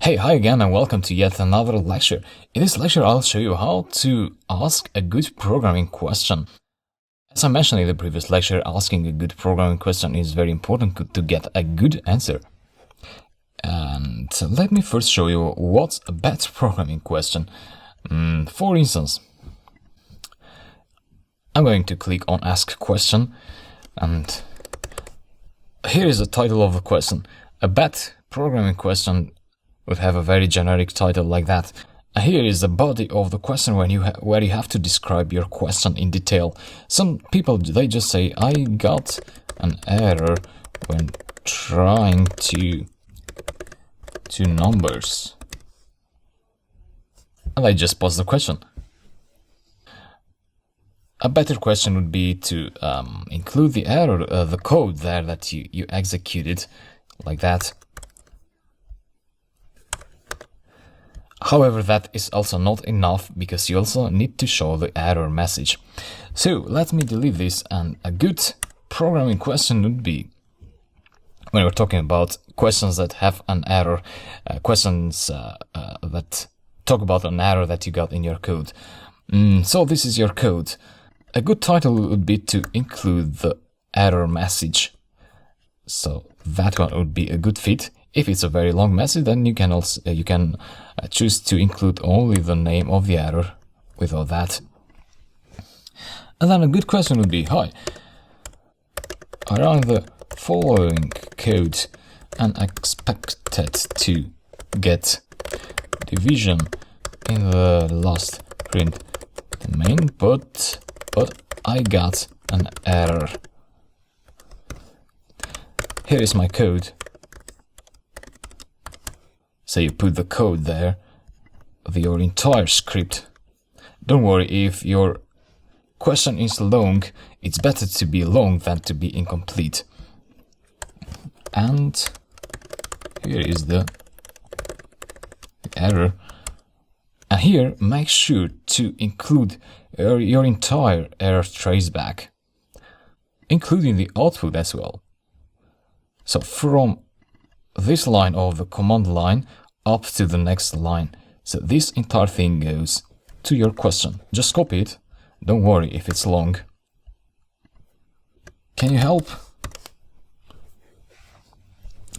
Hey, hi again and welcome to yet another lecture. In this lecture I'll show you how to ask a good programming question. As I mentioned in the previous lecture, asking a good programming question is very important to get a good answer. And let me first show you what's a bad programming question. For instance, I'm going to click on Ask Question, and here is the title of the question. A bad programming question would have a very generic title like that. And here is the body of the question where you have to describe your question in detail. Some people, they just say, I got an error when trying to numbers. And I just pause the question. A better question would be to include the error, the code there that you executed, like that. However, that is also not enough because you also need to show the error message. So let me delete this, and a good programming question would be, when we're talking about questions that have an error, questions that talk about an error that you got in your code. So this is your code. A good title would be to include the error message. So that one would be a good fit. If it's a very long message, then you can also choose to include only the name of the error without that. And then a good question would be, hi, I run the following code and expected to get division in the last print main, but I got an error. Here is my code. So you put the code there of your entire script. Don't worry, if your question is long, it's better to be long than to be incomplete. And here is the error. And here, make sure to include your entire error traceback, including the output as well. So from this line of the command line up to the next line. So this entire thing goes to your question. Just copy it. Don't worry if it's long. Can you help?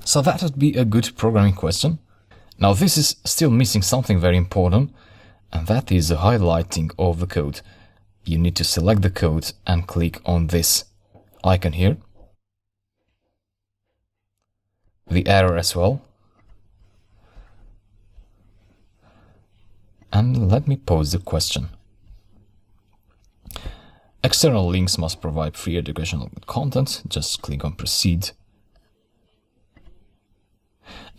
So that would be a good programming question. Now this is still missing something very important, and that is the highlighting of the code. You need to select the code and click on this icon here. The error as well. And let me pose the question. External links must provide free educational content. Just click on proceed.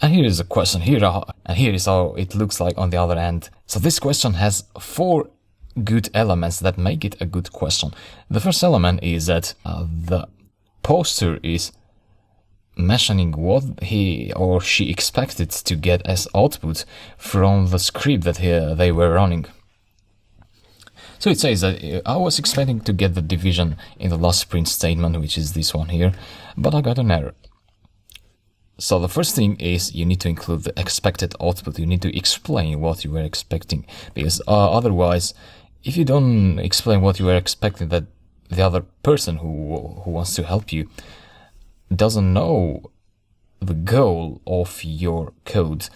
And here is the question. And here is how it looks like on the other end. So this question has 4 good elements that make it a good question. The first element is that the poster is mentioning what he or she expected to get as output from the script that they were running. So it says that I was expecting to get the division in the last print statement, which is this one here, but I got an error. So the first thing is you need to include the expected output. You need to explain what you were expecting, because otherwise, if you don't explain what you were expecting, that the other person who wants to help you doesn't know the goal of your code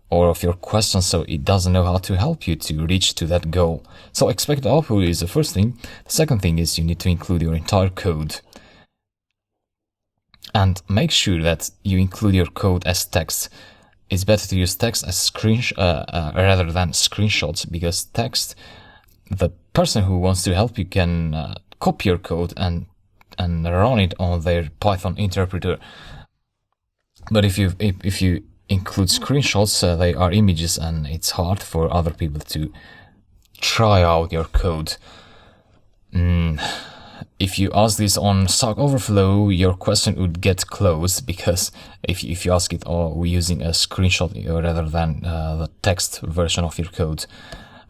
or of your question, so it doesn't know how to help you to reach to that goal. So expected output is the first thing. The second thing is you need to include your entire code. And make sure that you include your code as text. It's better to use text as rather than screenshots, because text, the person who wants to help you can copy your code and run it on their Python interpreter. But if you include screenshots, they are images, and it's hard for other people to try out your code. If you ask this on Stack Overflow, your question would get closed, because if you ask it, we're using a screenshot rather than the text version of your code,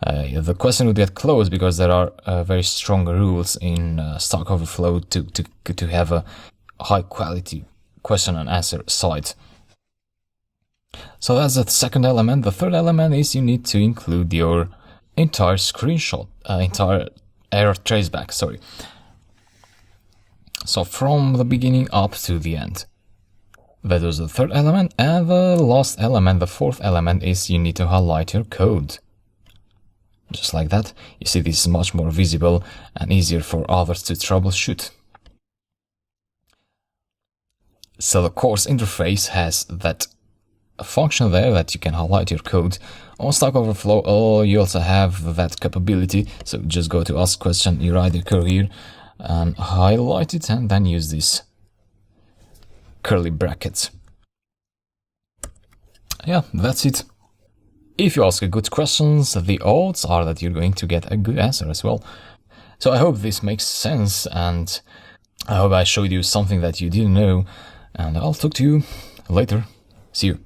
the question would get closed, because there are very strong rules in Stack Overflow to have a high quality question and answer site. So that's the second element. The third element is you need to include your entire screenshot, entire error traceback, sorry. So from the beginning up to the end. That was the third element, and the last element, the fourth element, is you need to highlight your code. Just like that. You see, this is much more visible and easier for others to troubleshoot. So the course interface has that function there that you can highlight your code. On Stack Overflow, you also have that capability. So just go to Ask Question, you write the code here, and highlight it, and then use this curly brackets. Yeah, that's it. If you ask a good questions, the odds are that you're going to get a good answer as well. So I hope this makes sense, and I hope I showed you something that you didn't know, and I'll talk to you later. See you.